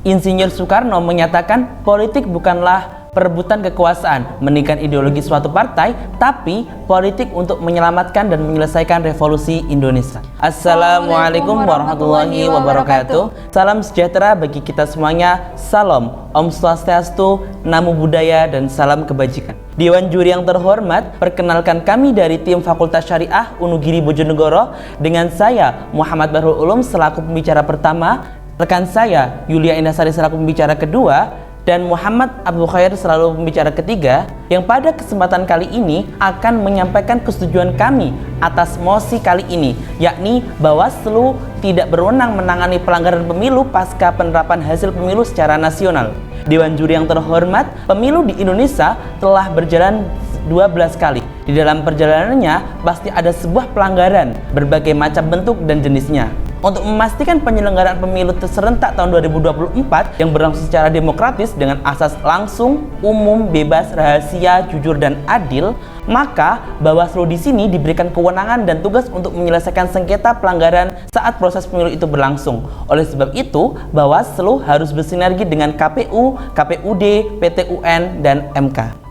Insinyur Soekarno menyatakan politik bukanlah perebutan kekuasaan, meninggikan ideologi suatu partai, tapi politik untuk menyelamatkan dan menyelesaikan revolusi Indonesia. Assalamualaikum warahmatullahi wabarakatuh. Salam sejahtera bagi kita semuanya. Salam, Om Swastiastu, Namo Buddhaya, dan salam kebajikan. Dewan juri yang terhormat, perkenalkan kami dari tim Fakultas Syariah Unugiri Bojonegoro dengan saya Muhammad Bahrul Ulum selaku pembicara pertama, rekan saya Yulia Indasari selaku pembicara kedua, dan Muhammad Abdul Khair selalu pembicara ketiga, yang pada kesempatan kali ini akan menyampaikan kesetujuan kami atas mosi kali ini, yakni Bawaslu tidak berwenang menangani pelanggaran pemilu pasca penerapan hasil pemilu secara nasional. Dewan juri yang terhormat, pemilu di Indonesia telah berjalan 12 kali. Di dalam perjalanannya pasti ada sebuah pelanggaran berbagai macam bentuk dan jenisnya. Untuk memastikan penyelenggaraan pemilu serentak tahun 2024 yang berlangsung secara demokratis dengan asas langsung, umum, bebas, rahasia, jujur, dan adil, maka Bawaslu di sini diberikan kewenangan dan tugas untuk menyelesaikan sengketa pelanggaran saat proses pemilu itu berlangsung. Oleh sebab itu, Bawaslu harus bersinergi dengan KPU, KPUD, PT UN, dan MK.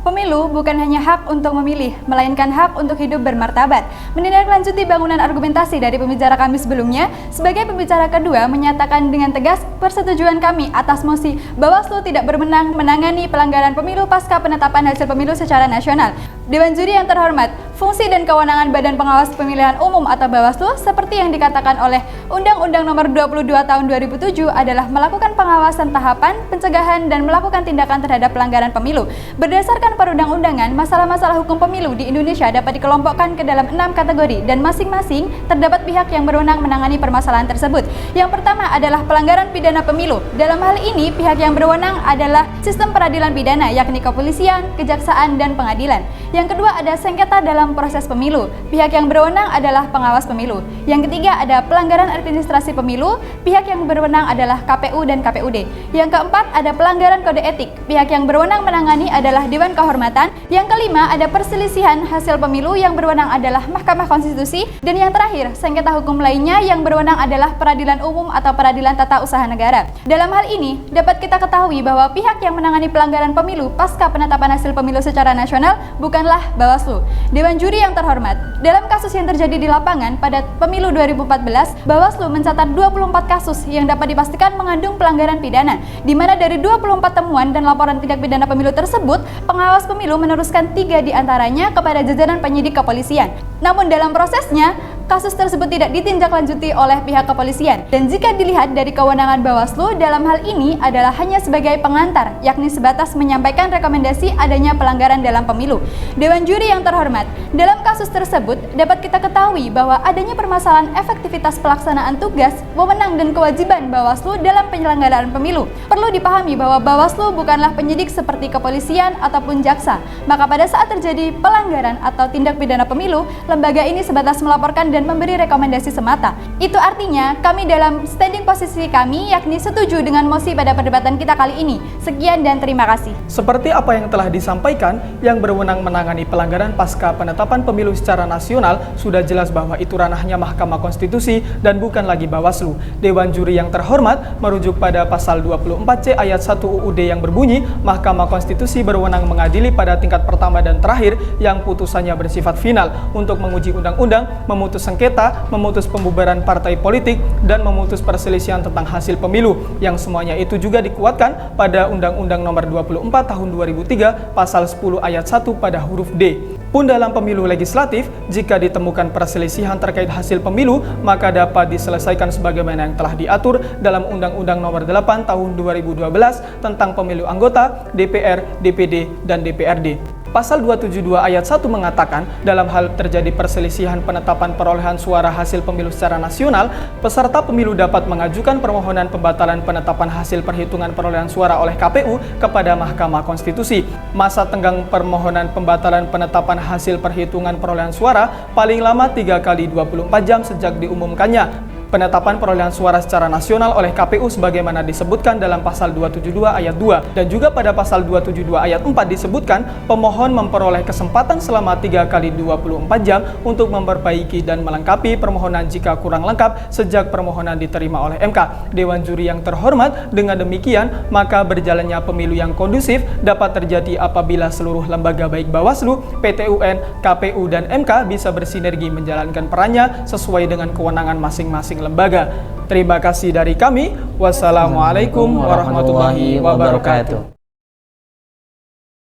Pemilu bukan hanya hak untuk memilih, melainkan hak untuk hidup bermartabat. Menindaklanjuti bangunan argumentasi dari pembicara kami sebelumnya, sebagai pembicara kedua menyatakan dengan tegas persetujuan kami atas mosi Bawaslu tidak berwenang menangani pelanggaran pemilu pasca penetapan hasil pemilu secara nasional. Dewan juri yang terhormat, fungsi dan kewenangan Badan Pengawas Pemilihan Umum atau Bawaslu seperti yang dikatakan oleh Undang-Undang Nomor 22 Tahun 2007 adalah melakukan pengawasan tahapan, pencegahan, dan melakukan tindakan terhadap pelanggaran pemilu. Berdasarkan perundang-undangan, masalah-masalah hukum pemilu di Indonesia dapat dikelompokkan ke dalam 6 kategori dan masing-masing terdapat pihak yang berwenang menangani permasalahan tersebut. Yang pertama adalah pelanggaran pidana pemilu. Dalam hal ini, pihak yang berwenang adalah sistem peradilan pidana, yakni kepolisian, kejaksaan, dan pengadilan. Yang kedua ada sengketa dalam proses pemilu. Pihak yang berwenang adalah pengawas pemilu. Yang ketiga ada pelanggaran administrasi pemilu. Pihak yang berwenang adalah KPU dan KPUD. Yang keempat ada pelanggaran kode etik. Pihak yang berwenang menangani adalah Dewan Kehormatan. Yang kelima ada perselisihan hasil pemilu. Yang berwenang adalah Mahkamah Konstitusi. Dan yang terakhir sengketa hukum lainnya yang berwenang adalah Peradilan Umum atau Peradilan Tata Usaha Negara. Dalam hal ini dapat kita ketahui bahwa pihak yang menangani pelanggaran pemilu pasca penetapan hasil pemilu secara nasional bukanlah Bawaslu. Dewan juri yang terhormat, dalam kasus yang terjadi di lapangan pada pemilu 2014, Bawaslu mencatat 24 kasus yang dapat dipastikan mengandung pelanggaran pidana, di mana dari 24 temuan dan laporan tindak pidana pemilu tersebut, pengawas pemilu meneruskan 3 diantaranya kepada jajaran penyidik kepolisian. Namun dalam prosesnya, kasus tersebut tidak ditindaklanjuti oleh pihak kepolisian. Dan jika dilihat dari kewenangan Bawaslu dalam hal ini adalah hanya sebagai pengantar, yakni sebatas menyampaikan rekomendasi adanya pelanggaran dalam pemilu. Dewan juri yang terhormat, dalam kasus tersebut dapat kita ketahui bahwa adanya permasalahan efektivitas pelaksanaan tugas, wewenang, dan kewajiban Bawaslu dalam penyelenggaraan pemilu. Perlu dipahami bahwa Bawaslu bukanlah penyidik seperti kepolisian ataupun jaksa. Maka pada saat terjadi pelanggaran atau tindak pidana pemilu, lembaga ini sebatas melaporkan dan memberi rekomendasi semata. Itu artinya kami dalam standing posisi kami yakni setuju dengan mosi pada perdebatan kita kali ini. Sekian dan terima kasih. Seperti apa yang telah disampaikan, yang berwenang menangani pelanggaran pasca penetapan pemilu secara nasional sudah jelas bahwa itu ranahnya Mahkamah Konstitusi dan bukan lagi Bawaslu. Dewan juri yang terhormat merujuk pada pasal 24C ayat 1 UUD yang berbunyi, Mahkamah Konstitusi berwenang mengadili pada tingkat pertama dan terakhir yang putusannya bersifat final untuk menguji undang-undang, memutus sengketa, memutus pembubaran partai politik, dan memutus perselisihan tentang hasil pemilu, yang semuanya itu juga dikuatkan pada Undang-Undang Nomor 24 Tahun 2003 Pasal 10 Ayat 1 pada huruf D. Pun dalam pemilu legislatif, jika ditemukan perselisihan terkait hasil pemilu, maka dapat diselesaikan sebagaimana yang telah diatur dalam Undang-Undang Nomor 8 Tahun 2012 tentang pemilu anggota, DPR, DPD, dan DPRD. Pasal 272 ayat 1 mengatakan, dalam hal terjadi perselisihan penetapan perolehan suara hasil pemilu secara nasional, peserta pemilu dapat mengajukan permohonan pembatalan penetapan hasil perhitungan perolehan suara oleh KPU kepada Mahkamah Konstitusi. Masa tenggang permohonan pembatalan penetapan hasil perhitungan perolehan suara paling lama 3 kali 24 jam sejak diumumkannya. penetapan perolehan suara secara nasional oleh KPU sebagaimana disebutkan dalam pasal 272 ayat 2 dan juga pada pasal 272 ayat 4 disebutkan pemohon memperoleh kesempatan selama 3 kali 24 jam untuk memperbaiki dan melengkapi permohonan jika kurang lengkap sejak permohonan diterima oleh MK. Dewan Juri yang terhormat, dengan demikian maka berjalannya pemilu yang kondusif dapat terjadi apabila seluruh lembaga baik Bawaslu, PT UN, KPU dan MK bisa bersinergi menjalankan perannya sesuai dengan kewenangan masing-masing lembaga. Terima kasih dari kami. Wassalamualaikum warahmatullahi wabarakatuh.